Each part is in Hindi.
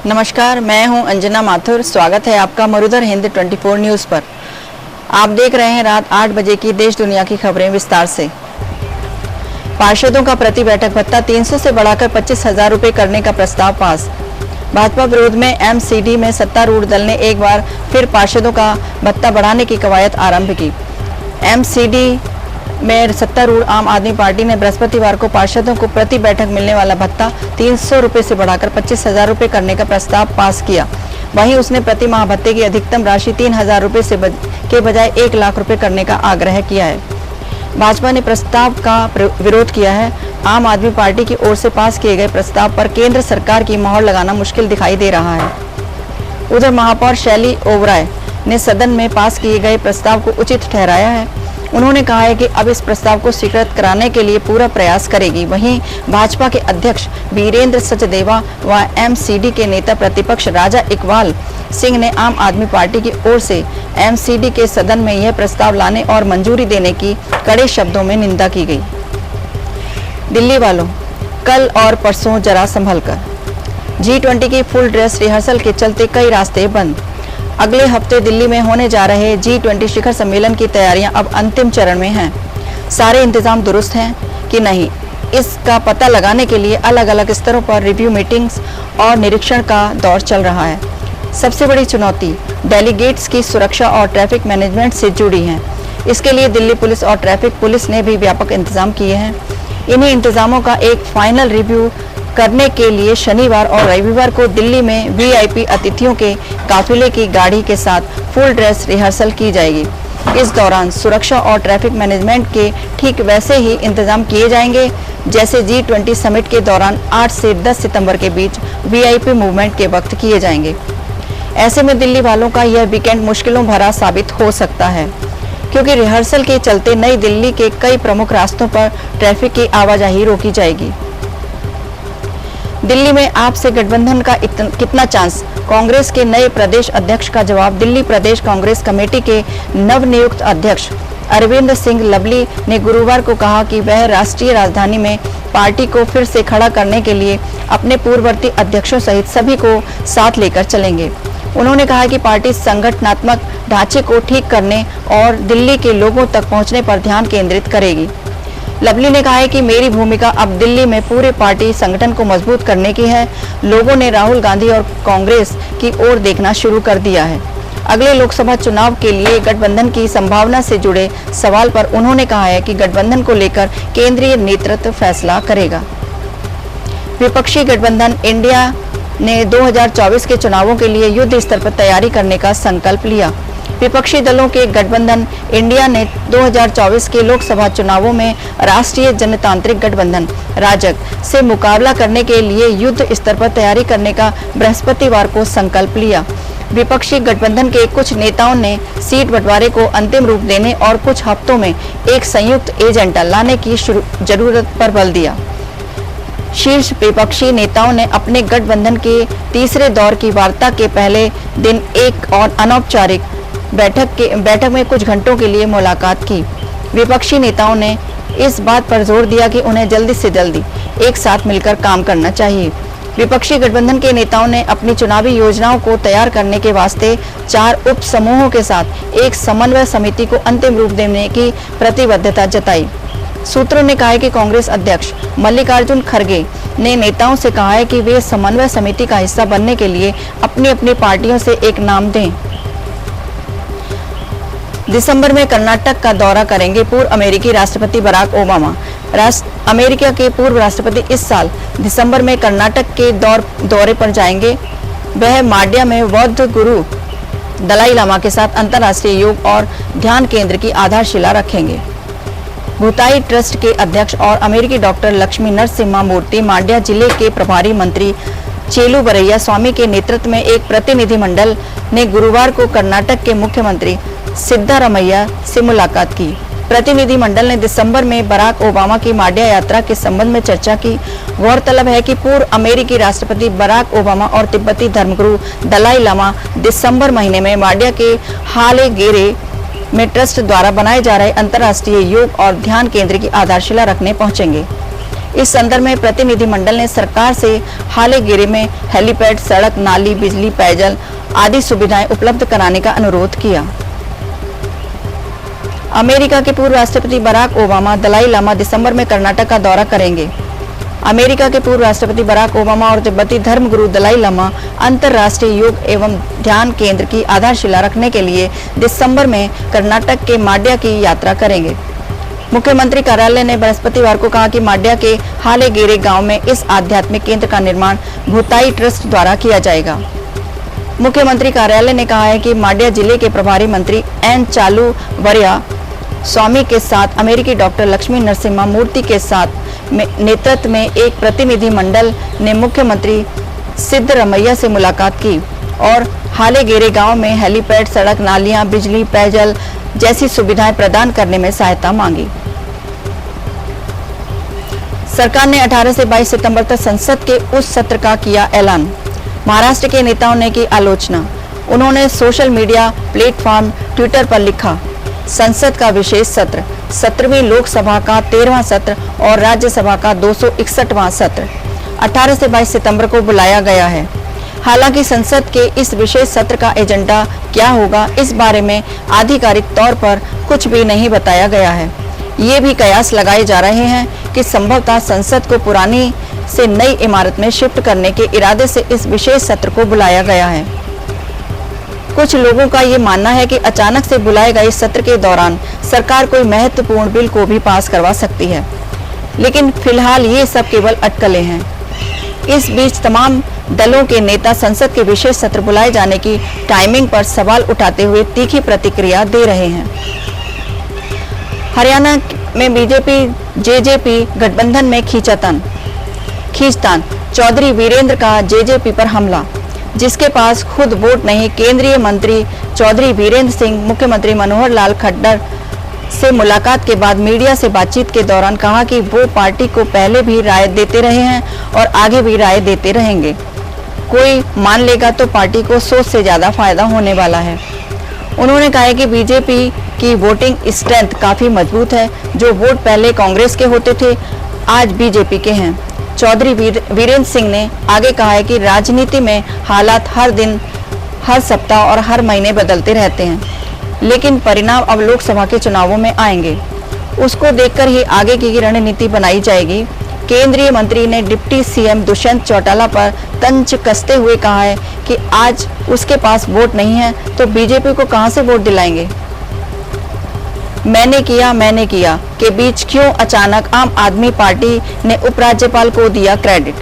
नमस्कार, मैं हूं अंजना माथुर। स्वागत है आपका मरुधर हिंद 24 न्यूज़ पर। आप देख रहे हैं रात 8 बजे की देश दुनिया की खबरें विस्तार से। पार्षदों का प्रति बैठक भत्ता 300 से बढ़ाकर 25,000 रुपये करने का प्रस्ताव पास। भाजपा विरोध में एमसीडी में सत्तारूढ़ दल ने एक बार फिर पार्षदों का भत्ता बढ़ाने की कवायद आरंभ की। एमसीडी में सत्तारूढ़ आम आदमी पार्टी ने बृहस्पतिवार को पार्षदों को प्रति बैठक मिलने वाला भत्ता 300 रुपये से बढ़ाकर 25,000 रुपये करने का प्रस्ताव पास किया। वहीं उसने प्रति माह भत्ते की अधिकतम राशि 3,000 रुपये के बजाय 1 लाख रुपये करने का आग्रह किया है। भाजपा ने प्रस्ताव का विरोध किया है। आम आदमी पार्टी की ओर से पास किए गए प्रस्ताव पर केंद्र सरकार की मोहर लगाना मुश्किल दिखाई दे रहा है। उधर महापौर शैली ओबराय ने सदन में पास किए गए प्रस्ताव को उचित ठहराया है। उन्होंने कहा है कि अब इस प्रस्ताव को स्वीकृत कराने के लिए पूरा प्रयास करेगी। वहीं भाजपा के अध्यक्ष वीरेंद्र सचदेवा व एमसीडी के नेता प्रतिपक्ष राजा इकबाल सिंह ने आम आदमी पार्टी की ओर से एमसीडी के सदन में यह प्रस्ताव लाने और मंजूरी देने की कड़े शब्दों में निंदा की गई। दिल्ली वालों, कल और परसों जरा संभल कर। G20 की फुल ड्रेस रिहर्सल के चलते कई रास्ते बंद। अगले हफ्ते दिल्ली में होने जा रहे G20 शिखर सम्मेलन की तैयारियां अब अंतिम चरण में हैं। सारे इंतजाम दुरुस्त हैं कि नहीं, इसका पता लगाने के लिए अलग अलग स्तरों पर रिव्यू मीटिंग्स और निरीक्षण का दौर चल रहा है। सबसे बड़ी चुनौती डेलीगेट्स की सुरक्षा और ट्रैफिक मैनेजमेंट से जुड़ी है। इसके लिए दिल्ली पुलिस और ट्रैफिक पुलिस ने भी व्यापक इंतजाम किए हैं। इन्हीं इंतजामों का एक फाइनल रिव्यू करने के लिए शनिवार और रविवार को दिल्ली में वीआईपी अतिथियों के काफिले की गाड़ी के साथ फुल ड्रेस रिहर्सल की जाएगी। इस दौरान सुरक्षा और ट्रैफिक मैनेजमेंट के ठीक वैसे ही इंतजाम किए जाएंगे जैसे G20 समिट के दौरान 8 से 10 सितंबर के बीच वीआईपी मूवमेंट के वक्त किए जाएंगे। ऐसे में दिल्ली वालों का यह वीकेंड मुश्किलों भरा साबित हो सकता है, क्योंकि रिहर्सल के चलते नई दिल्ली के कई प्रमुख रास्तों पर ट्रैफिक की आवाजाही रोकी जाएगी। दिल्ली में आप से गठबंधन का कितना चांस? कांग्रेस के नए प्रदेश अध्यक्ष का जवाब। दिल्ली प्रदेश कांग्रेस कमेटी के नवनियुक्त अध्यक्ष अरविंद सिंह लवली ने गुरुवार को कहा कि वह राष्ट्रीय राजधानी में पार्टी को फिर से खड़ा करने के लिए अपने पूर्ववर्ती अध्यक्षों सहित सभी को साथ लेकर चलेंगे। उन्होंने कहा कि पार्टी संगठनात्मक ढांचे को ठीक करने और दिल्ली के लोगों तक पहुंचने पर ध्यान केंद्रित करेगी। लवली ने कहा है कि मेरी भूमिका अब दिल्ली में पूरे पार्टी संगठन को मजबूत करने की है। लोगों ने राहुल गांधी और कांग्रेस की ओर देखना शुरू कर दिया है। अगले लोकसभा चुनाव के लिए गठबंधन की संभावना से जुड़े सवाल पर उन्होंने कहा है कि गठबंधन को लेकर केंद्रीय नेतृत्व फैसला करेगा। विपक्षी गठबंधन इंडिया ने 2024 के चुनावों के लिए युद्ध स्तर पर तैयारी करने का संकल्प लिया। विपक्षी दलों के गठबंधन इंडिया ने 2024 के लोकसभा चुनावों में राष्ट्रीय जनतांत्रिक गठबंधन राजग से मुकाबला करने के लिए युद्ध स्तर पर तैयारी करने का बृहस्पतिवार को संकल्प लिया। विपक्षी गठबंधन के कुछ नेताओं ने सीट बंटवारे को अंतिम रूप देने और कुछ हफ्तों में एक संयुक्त एजेंडा लाने की जरूरत पर बल दिया। शीर्ष विपक्षी नेताओं ने अपने गठबंधन के तीसरे दौर की वार्ता के पहले दिन एक और अनौपचारिक बैठक में कुछ घंटों के लिए मुलाकात की। विपक्षी नेताओं ने इस बात पर जोर दिया कि उन्हें जल्दी से जल्दी एक साथ मिलकर काम करना चाहिए। विपक्षी गठबंधन के नेताओं ने अपनी चुनावी योजनाओं को तैयार करने के वास्ते 4 उप समूहों के साथ एक समन्वय समिति को अंतिम रूप देने की प्रतिबद्धता जताई। सूत्रों ने कहा है कि कांग्रेस अध्यक्ष मल्लिकार्जुन खड़गे ने नेताओं से कहा है कि वे समन्वय समिति का हिस्सा बनने के लिए अपनी अपनी पार्टियों से एक नाम दें। दिसंबर में कर्नाटक का दौरा करेंगे पूर्व अमेरिकी राष्ट्रपति बराक ओबामा। अमेरिका के पूर्व राष्ट्रपति इस साल दिसंबर में कर्नाटक के दौरे पर जाएंगे। वह मांड्या में बौद्ध गुरु दलाई लामा के साथ अंतर्राष्ट्रीय योग और ध्यान केंद्र की आधारशिला रखेंगे। भूताई ट्रस्ट के अध्यक्ष और अमेरिकी डॉक्टर लक्ष्मी नरसिम्हा मूर्ति मांड्या जिले के प्रभारी मंत्री चेलू बरैया स्वामी के नेतृत्व में एक प्रतिनिधिमंडल ने गुरुवार को कर्नाटक के मुख्यमंत्री सिद्धारमैया से मुलाकात की। प्रतिनिधिमंडल ने दिसंबर में बराक ओबामा की मांड्या यात्रा के संबंध में चर्चा की। गौरतलब है कि पूर्व अमेरिकी राष्ट्रपति बराक ओबामा और तिब्बती धर्मगुरु दलाई लामा दिसंबर महीने में मांड्या के हालेगेरे में ट्रस्ट द्वारा बनाए जा रहे अंतर्राष्ट्रीय योग और ध्यान केंद्र की आधारशिला रखने पहुंचेंगे। इस संदर्भ में प्रतिनिधिमंडल ने सरकार से हालेगिरी में हेलीपैड, सड़क, नाली, बिजली, पेयजल आदि सुविधाएं उपलब्ध कराने का अनुरोध किया। अमेरिका के पूर्व राष्ट्रपति बराक ओबामा दलाई लामा दिसंबर में कर्नाटक का दौरा करेंगे। अमेरिका के पूर्व राष्ट्रपति बराक ओबामा और तिब्बती धर्मगुरु दलाई लामा अंतर्राष्ट्रीय योग एवं ध्यान केंद्र की आधारशिला रखने के लिए दिसंबर में कर्नाटक के माड्या की यात्रा करेंगे। मुख्यमंत्री कार्यालय ने बृहस्पतिवार को कहा कि माड्या के हालेगिरी गांव में इस आध्यात्मिक केंद्र का निर्माण भूताई ट्रस्ट द्वारा किया जाएगा। मुख्यमंत्री कार्यालय ने कहा है कि माड्या जिले के प्रभारी मंत्री एन चालुवर्या स्वामी के साथ अमेरिकी डॉक्टर लक्ष्मी नरसिम्हा मूर्ति के साथ नेतृत्व में एक प्रतिनिधि मंडल ने मुख्यमंत्री सिद्धरमैया से मुलाकात की और हालेगिरी गांव में हेलीपैड, सड़क, नालियां, बिजली, पेयजल जैसी सुविधाएं प्रदान करने में सहायता मांगी। सरकार ने 18 से 22 सितंबर तक संसद के उस सत्र का किया ऐलान। महाराष्ट्र के नेताओं ने की आलोचना। उन्होंने सोशल मीडिया प्लेटफॉर्म ट्विटर पर लिखा, संसद का विशेष सत्र, 17वीं लोकसभा का 13वां सत्र और राज्यसभा का 261वां सत्र 18 से 22 सितंबर को बुलाया गया है। हालांकि संसद के इस विशेष सत्र का एजेंडा क्या होगा, इस बारे में आधिकारिक तौर पर कुछ भी नहीं बताया गया है। ये भी कयास लगाए जा रहे हैं कि संभवतः संसद को पुरानी से नई इमारत में शिफ्ट करने के इरादे से इस विशेष सत्र को बुलाया गया है। कुछ लोगों का ये मानना है कि अचानक से बुलाए गए इस सत्र के दौरान सरकार कोई महत्वपूर्ण बिल को भी पास करवा सकती है, लेकिन फिलहाल ये सब केवल अटकलें हैं। इस बीच तमाम दलों के नेता संसद के विशेष सत्र बुलाए जाने की टाइमिंग पर सवाल उठाते हुए तीखी प्रतिक्रिया दे रहे हैं। हरियाणा में बीजेपी जेजेपी गठबंधन में खींचतान, चौधरी वीरेंद्र का जेजेपी पर हमला। जिसके पास खुद वोट नहीं, केंद्रीय मंत्री चौधरी वीरेंद्र सिंह मुख्यमंत्री मनोहर लाल खट्टर से मुलाकात के बाद मीडिया से बातचीत के दौरान कहा कि वो पार्टी को पहले भी राय देते रहे हैं और आगे भी राय देते रहेंगे। कोई मान लेगा तो पार्टी को 100 से ज्यादा फायदा होने वाला है। उन्होंने कहा कि बीजेपी की वोटिंग स्ट्रेंथ काफी मजबूत है। जो वोट पहले कांग्रेस के होते थे आज बीजेपी के हैं। चौधरी वीरेंद्र सिंह ने आगे कहा है कि राजनीति में हालात हर दिन, हर सप्ताह और हर महीने बदलते रहते हैं, लेकिन परिणाम अब लोकसभा के चुनावों में आएंगे। उसको देखकर ही आगे की रणनीति बनाई जाएगी। केंद्रीय मंत्री ने डिप्टी सीएम दुष्यंत चौटाला पर तंज कसते हुए कहा है कि आज उसके पास वोट नहीं है तो बीजेपी को कहां से वोट दिलाएंगे। मैंने किया के बीच क्यों अचानक आम आदमी पार्टी ने उपराज्यपाल को दिया क्रेडिट।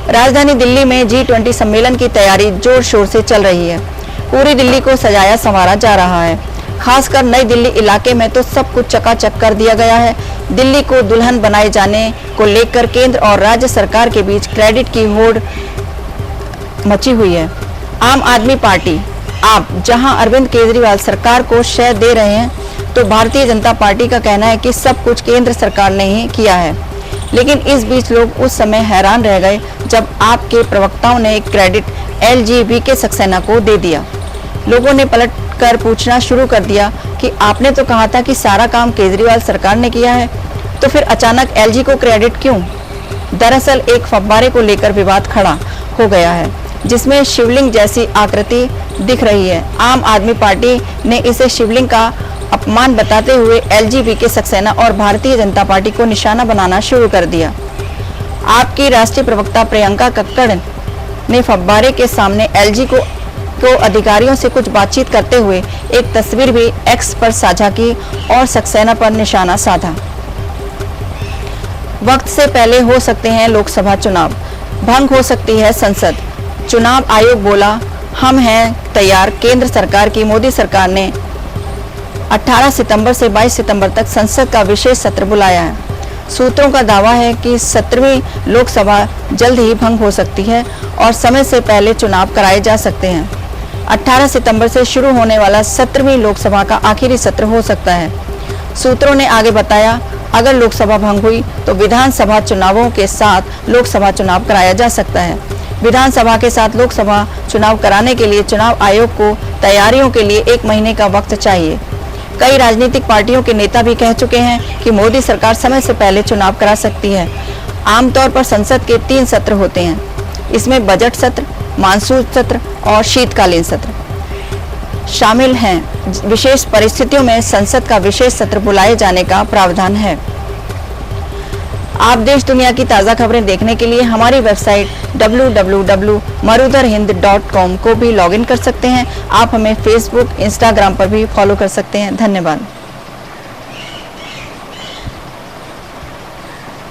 राजधानी दिल्ली में G20 सम्मेलन की तैयारी जोर शोर से चल रही है। पूरी दिल्ली को सजाया संवारा जा रहा है। खासकर नई दिल्ली इलाके में तो सब कुछ चकाचक कर दिया गया है। दिल्ली को दुल्हन बनाए जाने को लेकर केंद्र और राज्य सरकार के बीच क्रेडिट की होड़ मची हुई है। आम आदमी पार्टी आप जहां अरविंद केजरीवाल सरकार को श्रेय दे रहे हैं, तो भारतीय जनता पार्टी का कहना है कि सब कुछ केंद्र सरकार ने ही किया है। लेकिन इस बीच लोग उस समय हैरान रह गए जब आपके प्रवक्ताओं ने क्रेडिट LGV सक्सेना को दे दिया। लोगों ने पलट कर पूछना शुरू कर दिया कि आपने तो कहा था कि सारा काम केजरीवाल सरकार ने किया है, तो फिर अचानक LG को क्रेडिट क्यों। दरअसल एक फव्वारे को लेकर विवाद खड़ा हो गया है जिसमें शिवलिंग जैसी आकृति दिख रही है। आम आदमी पार्टी ने इसे शिवलिंग का अपमान बताते हुए LGV सक्सेना और भारतीय जनता पार्टी को निशाना बनाना शुरू कर दिया। आपकी राष्ट्रीय प्रवक्ता प्रियंका कक्कड़ ने फव्वारे के सामने LG को अधिकारियों से कुछ बातचीत करते हुए एक तस्वीर भी X पर साझा की और सक्सेना पर निशाना साधा। वक्त से पहले हो सकते हैं लोकसभा चुनाव, भंग हो सकती है संसद। चुनाव आयोग बोला हम हैं तैयार। केंद्र सरकार की मोदी सरकार ने 18 सितंबर से 22 सितंबर तक संसद का विशेष सत्र बुलाया है। सूत्रों का दावा है कि 17वीं लोकसभा जल्द ही भंग हो सकती है और समय से पहले चुनाव कराए जा सकते हैं। 18 सितंबर से शुरू होने वाला 17वीं लोकसभा का आखिरी सत्र हो सकता है। सूत्रों ने आगे बताया, अगर लोकसभा भंग हुई तो विधानसभा चुनावों के साथ लोकसभा चुनाव कराया जा सकता है। विधानसभा के साथ लोकसभा चुनाव कराने के लिए चुनाव आयोग को तैयारियों के लिए 1 महीने का वक्त चाहिए। कई राजनीतिक पार्टियों के नेता भी कह चुके हैं कि मोदी सरकार समय से पहले चुनाव करा सकती है आमतौर पर संसद के 3 सत्र होते हैं। इसमें बजट सत्र, मानसून सत्र और शीतकालीन सत्र शामिल हैं। विशेष परिस्थितियों में संसद का विशेष सत्र बुलाए जाने का प्रावधान है। आप देश दुनिया की ताज़ा खबरें देखने के लिए हमारी वेबसाइट www.marudharhind.com को भी लॉगिन कर सकते हैं। आप हमें फेसबुक, इंस्टाग्राम पर भी फॉलो कर सकते हैं। धन्यवाद।